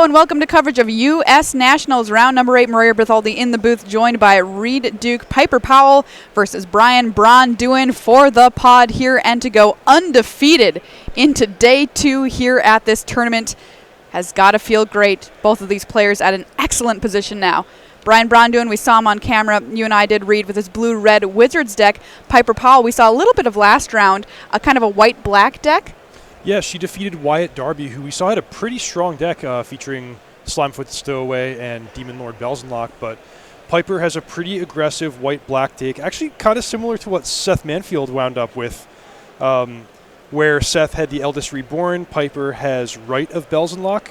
Hello and welcome to coverage of U.S. Nationals round number 8. Maria Bertholdi in the booth, joined by Reed Duke. Piper Powell versus Brian Braun-Duin for the pod here, and to go undefeated into day 2 here at this tournament has got to feel great. Both of these players at an excellent position now. Brian Braun-Duin, we saw him on camera. You and I did, Reed, with his blue-red Wizards deck. Piper Powell, we saw a little bit of last round, a kind of a white-black deck. Yeah, she defeated Wyatt Darby, who we saw had a pretty strong deck featuring Slimefoot Stowaway and Demon Lord Belzenlocke, but Piper has a pretty aggressive white-black deck, actually kind of similar to what Seth Manfield wound up with, where Seth had the Eldest Reborn, Piper has Rite of Belzenlocke,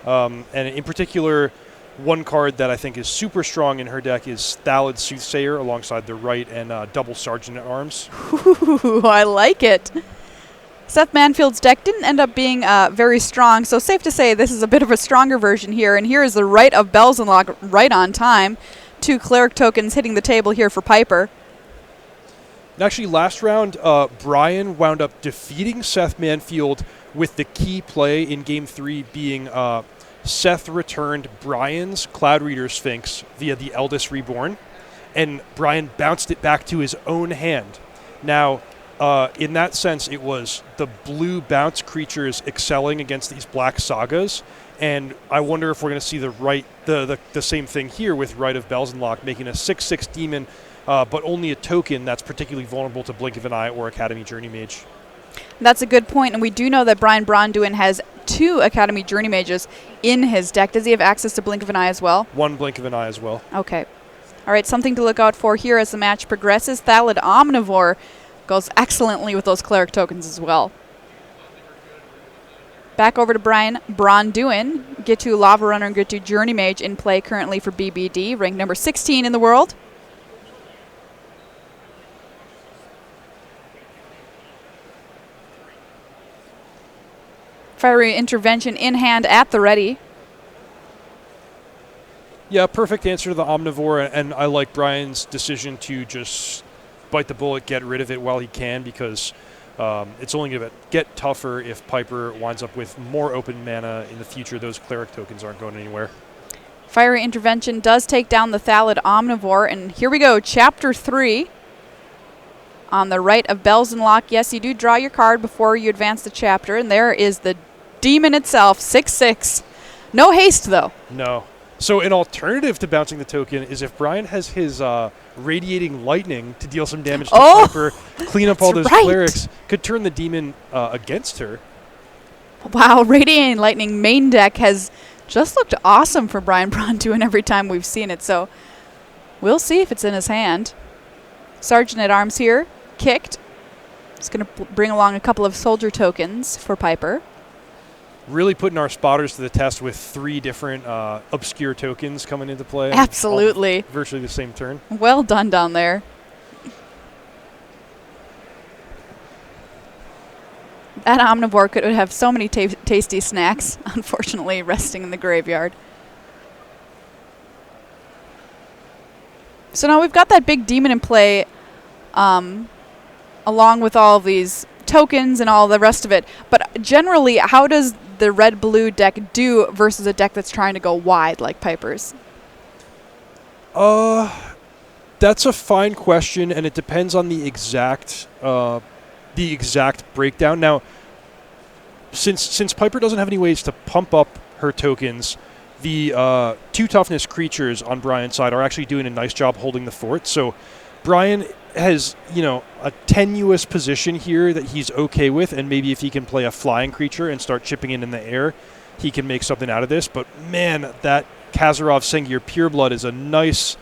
and in particular, one card that I think is super strong in her deck is Thalid Soothsayer alongside the Rite and double Sergeant at Arms. Ooh, I like it. Seth Manfield's deck didn't end up being very strong, so safe to say this is a bit of a stronger version here. And here is the Rite of Belzenlocke right on time. 2 Cleric tokens hitting the table here for Piper. Actually, last round, Brian wound up defeating Seth Manfield with the key play in Game 3 being Seth returned Brian's Cloud Reader Sphinx via the Eldest Reborn, and Brian bounced it back to his own hand. Now, in that sense, it was the blue bounce creatures excelling against these black sagas, and I wonder if we're going to see the same thing here with Rite of Belzenlocke, making a 6/6 demon, but only a token that's particularly vulnerable to Blink of an Eye or Academy Journey Mage. That's a good point, and we do know that Brian Braun-Duin has 2 Academy Journey Mages in his deck. Does he have access to Blink of an Eye as well? 1 Blink of an Eye as well. Okay. All right, something to look out for here as the match progresses. Thalid Omnivore goes excellently with those Cleric tokens as well. Back over to Brian Braun-Duin. Gitu Lava Runner and Gitu Journey Mage in play currently for BBD, ranked number 16 in the world. Fiery Intervention in hand at the ready. Yeah, perfect answer to the Omnivore, and I like Brian's decision to just bite the bullet, get rid of it while he can, because it's only going to get tougher if Piper winds up with more open mana in the future. Those Cleric tokens aren't going anywhere. Fiery Intervention does take down the Thalid Omnivore, and here we go, Chapter 3. On the Rite of Belzenlocke, yes, you do draw your card before you advance the chapter, and there is the demon itself, 6/6. No haste, though. No. So an alternative to bouncing the token is if Brian has his Radiating Lightning to deal some damage to Piper, clean up all those clerics, could turn the demon against her. Wow, Radiating Lightning main deck has just looked awesome for Brian Braun-Duin every time we've seen it, so we'll see if it's in his hand. Sergeant at Arms here, kicked. It's going to bring along a couple of soldier tokens for Piper. Really putting our spotters to the test with 3 different obscure tokens coming into play. Absolutely. Virtually the same turn. Well done down there. That Omnivore could have so many tasty snacks, unfortunately resting in the graveyard. So now we've got that big demon in play, along with all of these tokens and all the rest of it. But generally, how does the red-blue deck do versus a deck that's trying to go wide like Piper's? That's a fine question, and it depends on the exact breakdown. Now, since Piper doesn't have any ways to pump up her tokens, the 2 toughness creatures on Brian's side are actually doing a nice job holding the fort. So Brian has, a tenuous position here that he's okay with, and maybe if he can play a flying creature and start chipping in the air, he can make something out of this. But man, that Kazarov Sengir Pureblood is a nice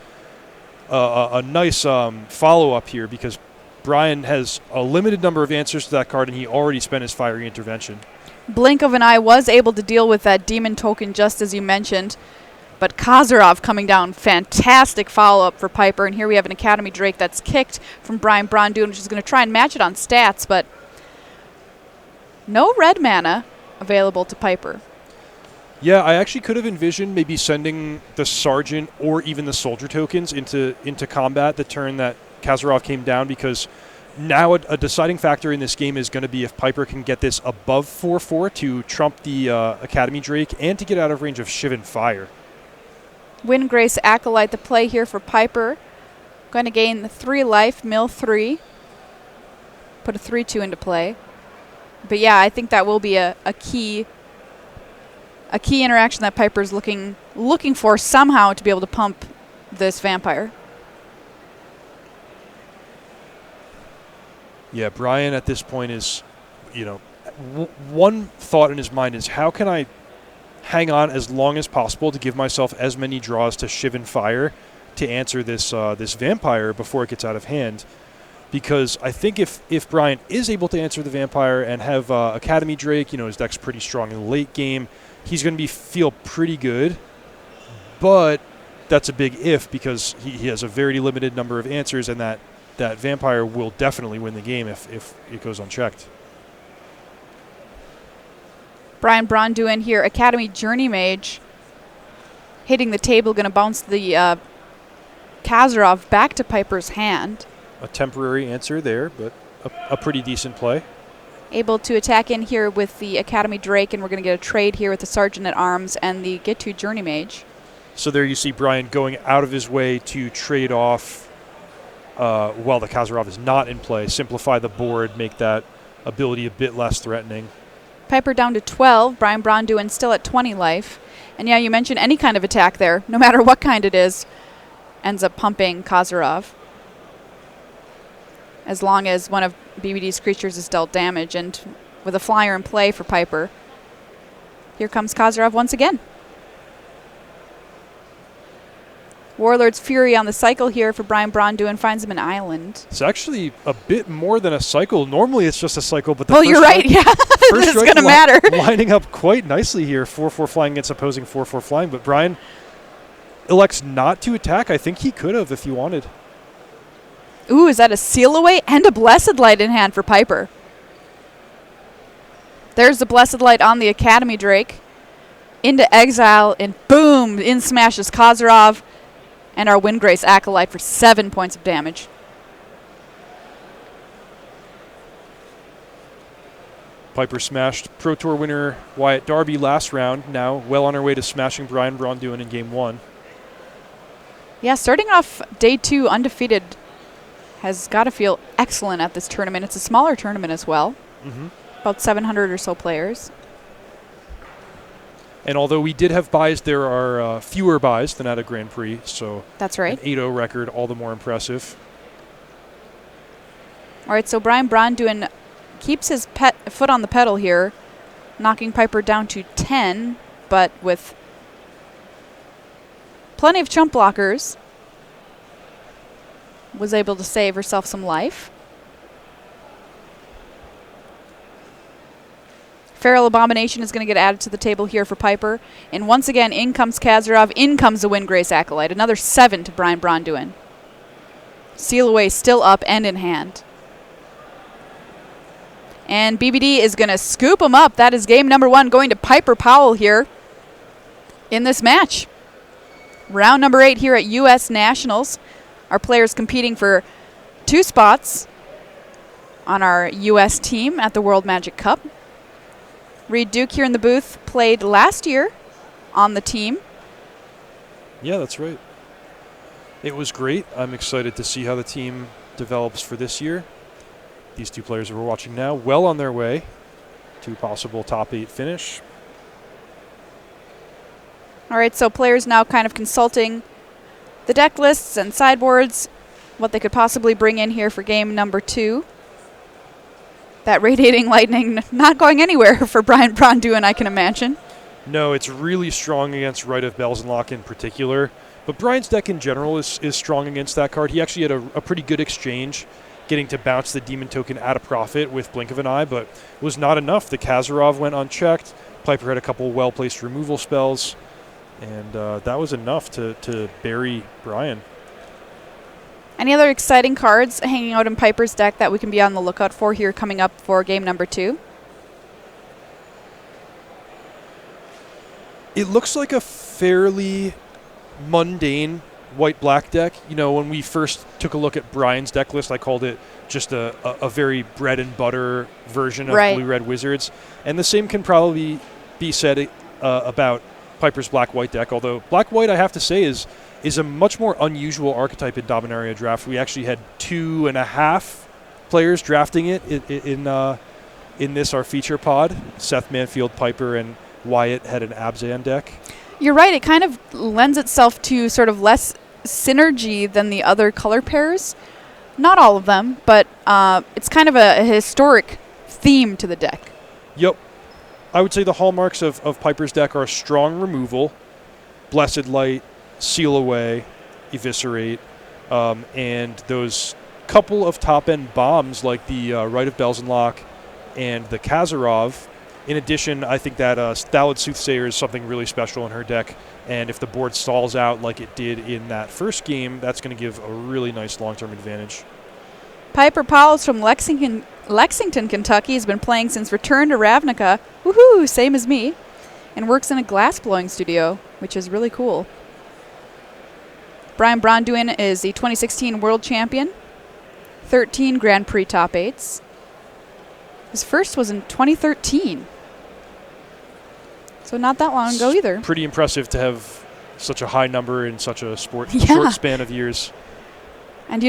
follow-up here, because Brian has a limited number of answers to that card, and he already spent his Fiery Intervention. Blink of an Eye was able to deal with that demon token, just as you mentioned. But Kazarov coming down, fantastic follow-up for Piper. And here we have an Academy Drake that's kicked from Brian Braun-Duin, which is going to try and match it on stats, but no red mana available to Piper. Yeah, I actually could have envisioned maybe sending the Sergeant or even the Soldier tokens into combat the turn that Kazarov came down, because Now a deciding factor in this game is going to be if Piper can get this above 4-4 to trump the Academy Drake and to get out of range of Shivan Fire. Windgrace Acolyte, the play here for Piper. Going to gain the 3 life, mill 3. Put a 3-2 into play. But yeah, I think that will be a key interaction that Piper's looking for somehow to be able to pump this Vampire. Yeah, Brian at this point is, one thought in his mind is how can I hang on as long as possible to give myself as many draws to Shivan Fire to answer this this Vampire before it gets out of hand. Because I think if Brian is able to answer the Vampire and have Academy Drake, his deck's pretty strong in the late game, he's going to feel pretty good. But that's a big if because he has a very limited number of answers, and that Vampire will definitely win the game if it goes unchecked. Brian Braun here, Academy Journey Mage. Hitting the table, going to bounce the Kazarov back to Piper's hand. A temporary answer there, but a pretty decent play. Able to attack in here with the Academy Drake, and we're going to get a trade here with the Sergeant at Arms and the Get-To Journey Mage. So there you see Brian going out of his way to trade off while the Kazarov is not in play, simplify the board, make that ability a bit less threatening. Piper down to 12, Brian Braun still at 20 life. And yeah, you mentioned any kind of attack there, no matter what kind it is, ends up pumping Kazarov. As long as one of BBD's creatures is dealt damage, and with a flyer in play for Piper. Here comes Kazarov once again. Warlord's Fury on the cycle here for Brian Braun finds him an island. It's actually a bit more than a cycle. Normally it's just a cycle, but the well, you're right, yeah. This is going to matter. Lining up quite nicely here, 4-4 flying against opposing 4-4 flying, but Brian elects not to attack. I think he could have if he wanted. Ooh, is that a Seal Away and a Blessed Light in hand for Piper? There's the Blessed Light on the Academy Drake. Into exile, and boom, in smashes Kazarov. And our Windgrace Acolyte for 7 points of damage. Piper smashed Pro Tour winner Wyatt Darby last round, now well on her way to smashing Brian Braun in Game 1. Yeah, starting off day 2 undefeated has got to feel excellent at this tournament. It's a smaller tournament as well. Mm-hmm. About 700 or so players. And although we did have buys, there are fewer buys than at a Grand Prix, so that's right. An 8-0 record, all the more impressive. All right, so Brian Braun keeps his foot on the pedal here, knocking Piper down to 10, but with plenty of chump blockers, was able to save herself some life. Feral Abomination is going to get added to the table here for Piper. And once again, in comes Kazarov, in comes the Windgrace Acolyte. Another 7 to Brian Braun. Seal Away still up and in hand. And BBD is going to scoop him up. That is game number 1 going to Piper Powell here in this match. Round number 8 here at U.S. Nationals. Our players competing for 2 spots on our U.S. team at the World Magic Cup. Reed Duke here in the booth played last year on the team. Yeah, that's right. It was great. I'm excited to see how the team develops for this year. These 2 players that we're watching now, well on their way to possible top 8 finish. All right, so players now kind of consulting the deck lists and sideboards, what they could possibly bring in here for game number 2. That Radiating Lightning not going anywhere for Brian Braun, I can imagine. No, it's really strong against Rite of Belzenlach in particular. But Brian's deck in general is strong against that card. He actually had a pretty good exchange, getting to bounce the Demon token at a profit with Blink of an Eye, but it was not enough. The Kazarov went unchecked. Piper had a couple well-placed removal spells, and that was enough to bury Brian. Any other exciting cards hanging out in Piper's deck that we can be on the lookout for here coming up for game number 2? It looks like a fairly mundane white-black deck. When we first took a look at Brian's deck list, I called it just a very bread and butter version of Blue-Red Wizards. And the same can probably be said about Piper's black-white deck, although black-white, I have to say, is a much more unusual archetype in Dominaria draft. We actually had 2.5 players drafting it in this, our feature pod. Seth Manfield, Piper, and Wyatt had an Abzan deck. You're right. It kind of lends itself to sort of less synergy than the other color pairs. Not all of them, but it's kind of a historic theme to the deck. Yep. I would say the hallmarks of Piper's deck are strong removal, Blessed Light, Seal Away, Eviscerate, and those couple of top-end bombs like the Rite of Belzenlok and the Kazarov. In addition, I think that Thallid Soothsayer is something really special in her deck, and if the board stalls out like it did in that first game, that's going to give a really nice long-term advantage. Piper Powell's from Lexington, Kentucky, has been playing since Return to Ravnica, woohoo, same as me, and works in a glass-blowing studio, which is really cool. Brian Braun-Duin is the 2016 World Champion, 13 Grand Prix top 8s. His first was in 2013. So not that long ago either. Pretty impressive to have such a high number in such a short span of years. And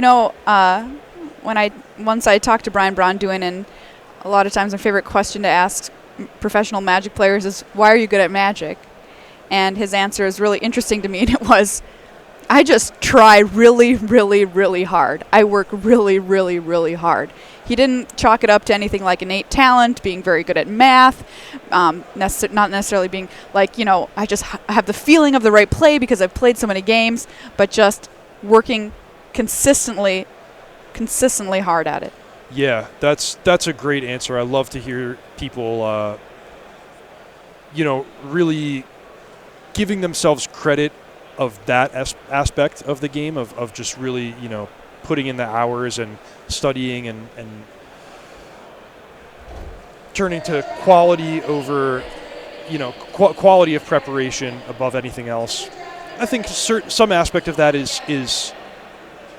once I talked to Brian Braun-Duin, and a lot of times my favorite question to ask professional Magic players is, why are you good at Magic? And his answer is really interesting to me, and it was, I just try really, really, really hard. I work really, really, really hard. He didn't chalk it up to anything like innate talent, being very good at math, not necessarily being like, I just have the feeling of the right play because I've played so many games, but just working consistently hard at it. Yeah, that's a great answer. I love to hear people, really giving themselves credit of that aspect of the game, of just really, putting in the hours and studying and turning to quality over, quality of preparation above anything else. I think some aspect of that is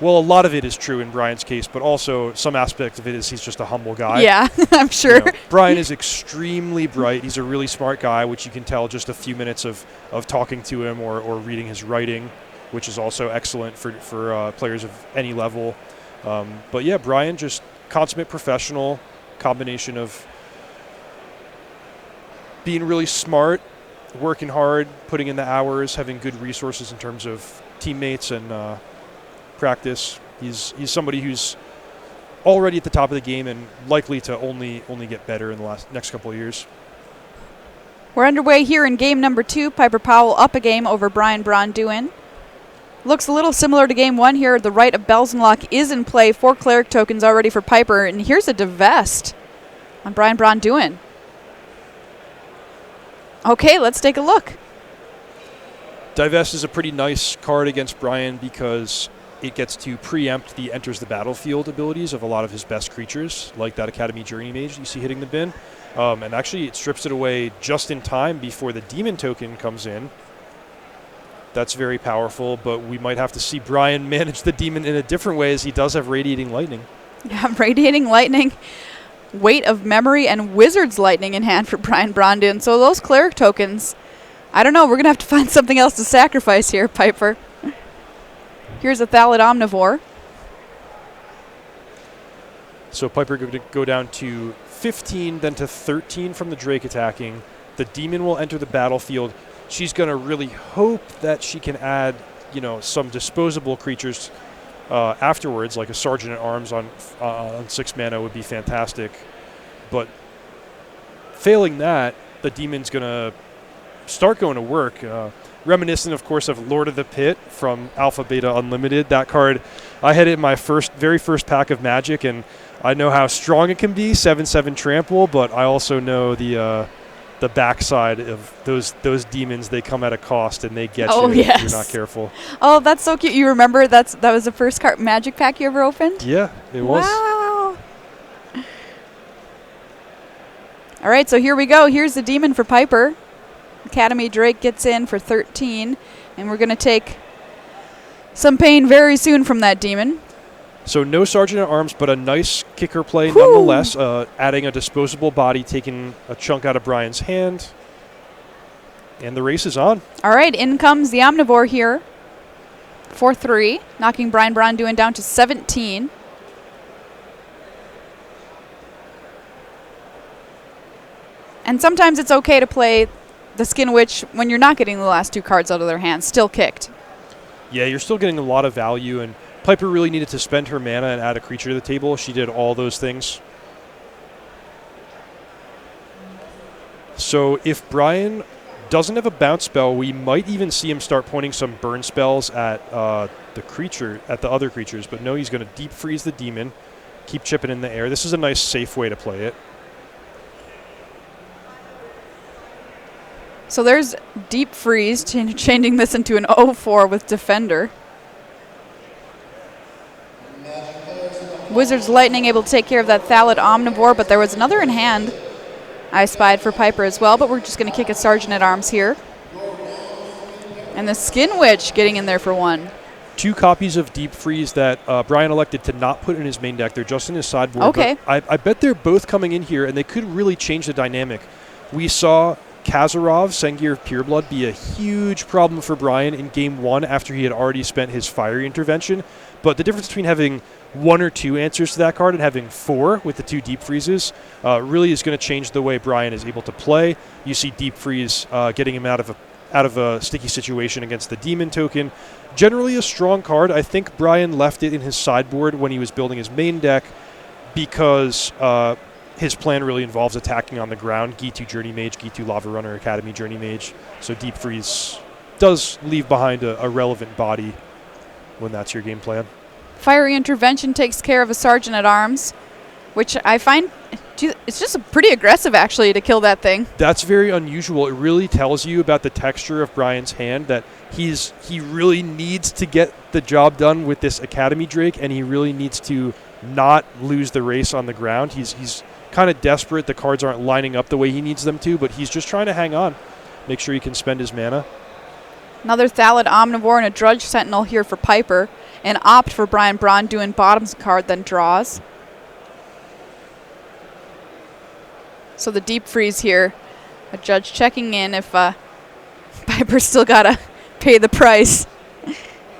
well, a lot of it is true in Brian's case, but also some aspect of it is he's just a humble guy. Yeah, I'm sure. Brian is extremely bright. He's a really smart guy, which you can tell just a few minutes of talking to him or reading his writing, which is also excellent for players of any level. But yeah, Brian, just consummate professional, combination of being really smart, working hard, putting in the hours, having good resources in terms of teammates and practice. He's somebody who's already at the top of the game and likely to only get better in the next couple of years. We're underway here in game number 2. Piper Powell up a game over Brian Braun-Duin. Looks a little similar to game 1 here. The Rite of Belzenlok is in play. 4 Cleric tokens already for Piper, and here's a Divest on Brian Braun-Duin. Okay, let's take a look. Divest is a pretty nice card against Brian because it gets to preempt the enters the battlefield abilities of a lot of his best creatures, like that Academy Journey Mage you see hitting the bin. And actually, it strips it away just in time before the Demon token comes in. That's very powerful, but we might have to see Brian manage the Demon in a different way, as he does have Radiating Lightning. Yeah, Radiating Lightning, Weight of Memory, and Wizard's Lightning in hand for Brian Braun-Duin. So those Cleric tokens, I don't know, we're going to have to find something else to sacrifice here, Piper. Here's a Thallid Omnivore. So Piper going to go down to 15, then to 13 from the Drake attacking. The Demon will enter the battlefield. She's going to really hope that she can add, some disposable creatures afterwards, like a Sergeant at Arms on 6 mana would be fantastic. But failing that, the Demon's going to start going to work. Reminiscent, of course, of Lord of the Pit from Alpha Beta Unlimited. That card, I had it in my very first pack of Magic, and I know how strong it can be, 7/7 trample, but I also know the backside of those demons. They come at a cost, and they get you if you're not careful. Oh, that's so cute. You remember that was the first card Magic pack you ever opened? Yeah, it was. Wow. All right, so here we go. Here's the Demon for Piper. Academy Drake gets in for 13, and we're going to take some pain very soon from that demon. So no Sergeant at Arms, but a nice kicker play Whew. nonetheless, adding a disposable body, taking a chunk out of Brian's hand. And the race is on. All right, in comes the Omnivore here for 3, knocking Brian Braun-Duin down to 17. And sometimes it's okay to play the Skin Witch when you're not getting the last 2 cards out of their hands, still kicked. Yeah, you're still getting a lot of value, and Piper really needed to spend her mana and add a creature to the table. She did all those things. So if Brian doesn't have a bounce spell, we might even see him start pointing some burn spells at the other creatures. But no, he's going to deep freeze the demon, keep chipping in the air. This is a nice, safe way to play it. So there's Deep Freeze, changing this into an 0-4 with Defender. Wizards Lightning able to take care of that Thallid Omnivore, but there was another in hand I spied for Piper as well, but we're just going to kick a Sergeant at Arms here. And the Skin Witch getting in there for 1. 2 copies of Deep Freeze that Brian elected to not put in his main deck. They're just in his sideboard. Okay. But I bet they're both coming in here, and they could really change the dynamic. We saw Kazarov, Sengir of Pureblood, be a huge problem for Brian in Game 1 after he had already spent his Fiery Intervention. But the difference between having 1 or 2 answers to that card and having 4 with the 2 Deep Freezes really is going to change the way Brian is able to play. You see Deep Freeze getting him out of a sticky situation against the Demon token. Generally a strong card. I think Brian left it in his sideboard when he was building his main deck because his plan really involves attacking on the ground. G2 Journey Mage, G2 Lava Runner, Academy Journey Mage. So Deep Freeze does leave behind a relevant body when that's your game plan. Fiery Intervention takes care of a Sergeant at Arms, which I find it's just pretty aggressive actually to kill that thing. That's very unusual. It really tells you about the texture of Brian's hand, that he really needs to get the job done with this Academy Drake, and he really needs to not lose the race on the ground. He's kind of desperate. The cards aren't lining up the way he needs them to, but he's just trying to hang on, make sure he can spend his mana. Another Thallid Omnivore and a Drudge Sentinel here for Piper, and opt for Brian Braun-Duin bottoms card, then draws. So the Deep Freeze here, a judge checking in if Piper's still got to pay the price.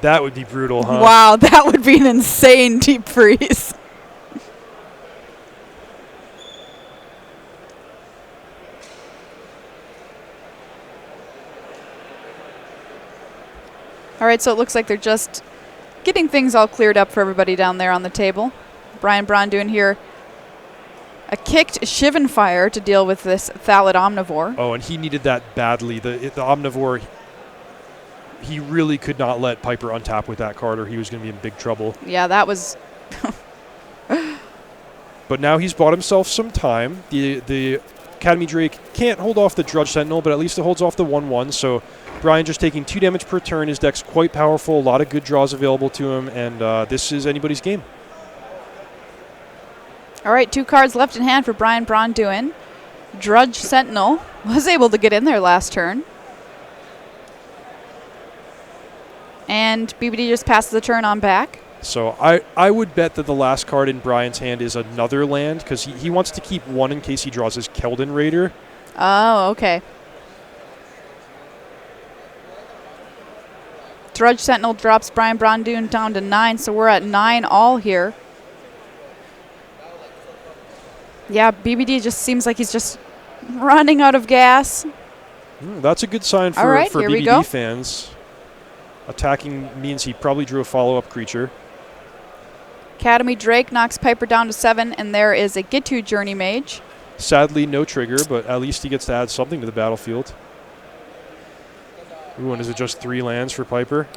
That would be brutal, huh? Wow, that would be an insane Deep Freeze. All right, so it looks like they're just getting things all cleared up for everybody down there on the table. Brian Braun-Duin here. A kicked Shivan Fire to deal with this Thallid Omnivore. Oh, and he needed that badly. The Omnivore, he really could not let Piper untap with that card or he was going to be in big trouble. Yeah, that was... But now he's bought himself some time. The Academy Drake can't hold off the Drudge Sentinel, but at least it holds off the 1/1. So Brian just taking 2 damage per turn. His deck's quite powerful. A lot of good draws available to him, and this is anybody's game. All right, 2 cards left in hand for Brian Braun-Duin. Drudge Sentinel was able to get in there last turn. And BBD just passes the turn on back. So I would bet that the last card in Brian's hand is another land, because he wants to keep 1 in case he draws his Keldon Raider. Oh, okay. Drudge Sentinel drops Brian Braun-Duin down to 9, so we're at 9 all here. Yeah, BBD just seems like he's just running out of gas. That's a good sign for, right, for here we go. BBD fans. Attacking means he probably drew a follow-up creature. Academy Drake knocks Piper down to 7, and there is a G2 Journey Mage. Sadly, no trigger, but at least he gets to add something to the battlefield. Ooh, and is it just 3 lands for Piper?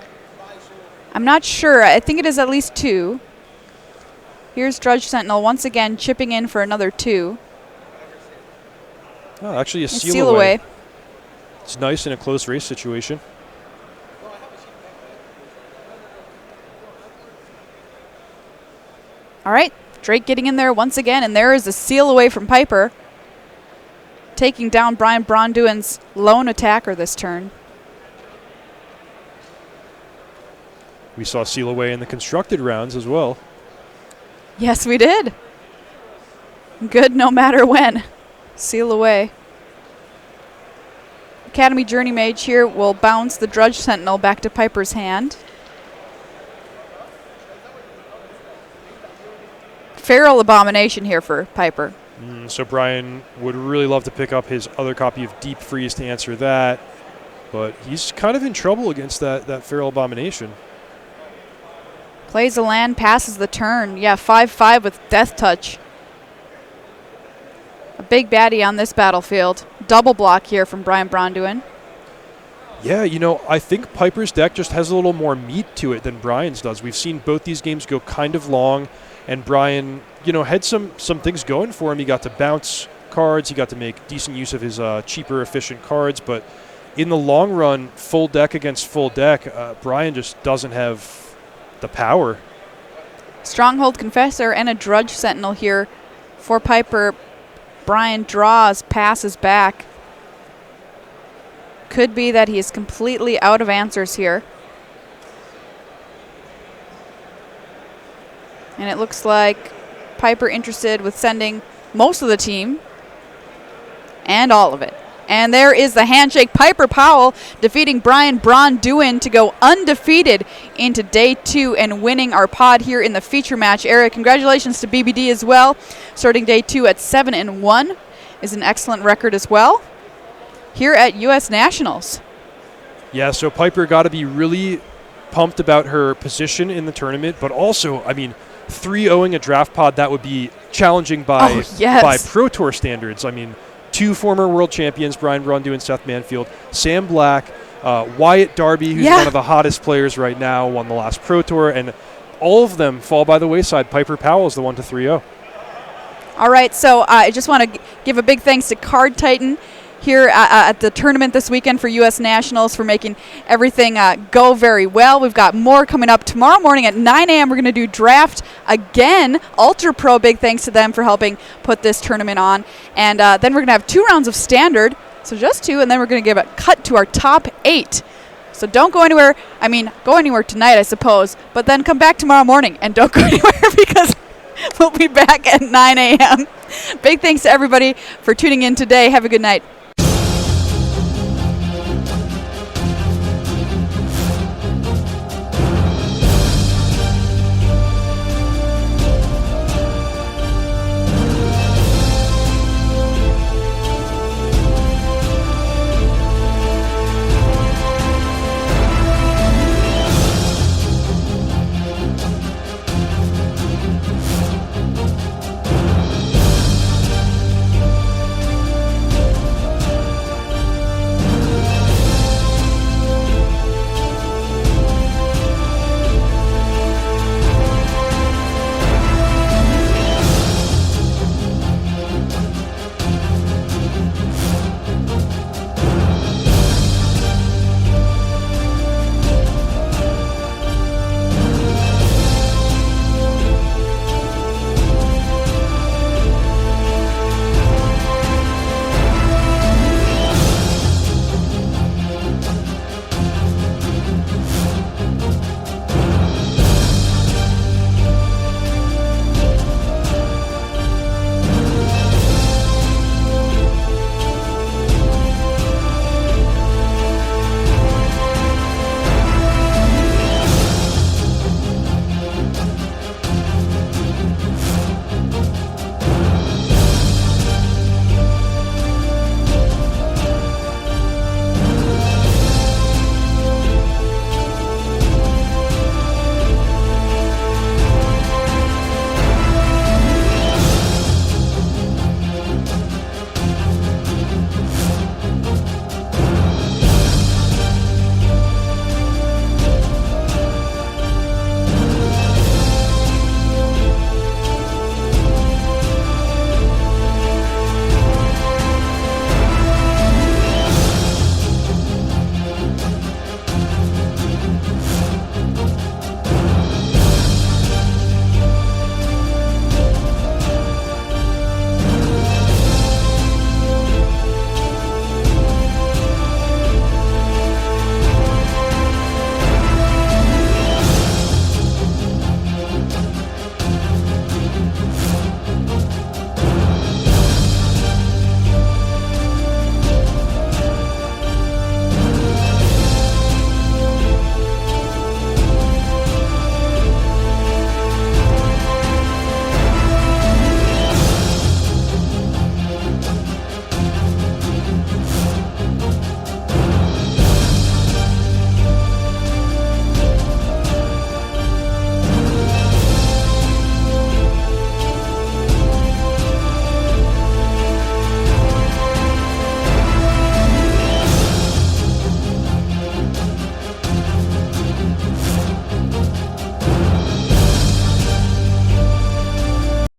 I'm not sure. I think it is at least 2. Here's Drudge Sentinel once again chipping in for another 2. Oh, actually a It's seal, seal away. away. It's nice in a close race situation. All right, Drake getting in there once again, and there is a seal away from Piper, taking down Brian Braun-Duin's lone attacker this turn. We saw Seal Away in the constructed rounds as well. Yes, we did. Good no matter when. Seal Away. Academy Journey Mage here will bounce the Drudge Sentinel back to Piper's hand. Feral Abomination here for Piper. So Brian would really love to pick up his other copy of Deep Freeze to answer that, but he's kind of in trouble against that Feral Abomination. Plays a land, passes the turn. Yeah, 5/5 with Death Touch. A big baddie on this battlefield. Double block here from Brian Braun-Duin. Yeah, I think Piper's deck just has a little more meat to it than Brian's does. We've seen both these games go kind of long, and Brian, had some things going for him. He got to bounce cards. He got to make decent use of his cheaper, efficient cards. But in the long run, full deck against full deck, Brian just doesn't have the power. Stronghold Confessor and a Drudge Sentinel here for Piper. Brian draws, passes back. Could be that he is completely out of answers here. And it looks like Piper interested with sending most of the team and all of it. And there is the handshake. Piper Powell defeating Brian Braun-Duin to go undefeated into day 2 and winning our pod here in the feature match area. Congratulations to BBD as well. Starting day 2 at 7-1 is an excellent record as well here at U.S. Nationals. Yeah, so Piper got to be really pumped about her position in the tournament, but also, 3-0ing a draft pod, that would be challenging by Pro Tour standards. 2 former world champions, Brian Braun-Duin and Seth Manfield, Sam Black, Wyatt Darby, who's one of the hottest players right now, won the last Pro Tour, and all of them fall by the wayside. Piper Powell is the one to 3-0. All right, so I just want to give a big thanks to Card Titan here at the tournament this weekend for U.S. Nationals for making everything go very well. We've got more coming up tomorrow morning at 9 a.m. We're going to do draft again. Ultra Pro, big thanks to them for helping put this tournament on. And then we're going to have 2 rounds of standard, so just 2, and then we're going to give a cut to our top 8. So don't go anywhere. Go anywhere tonight, I suppose, but then come back tomorrow morning and don't go anywhere because we'll be back at 9 a.m. Big thanks to everybody for tuning in today. Have a good night.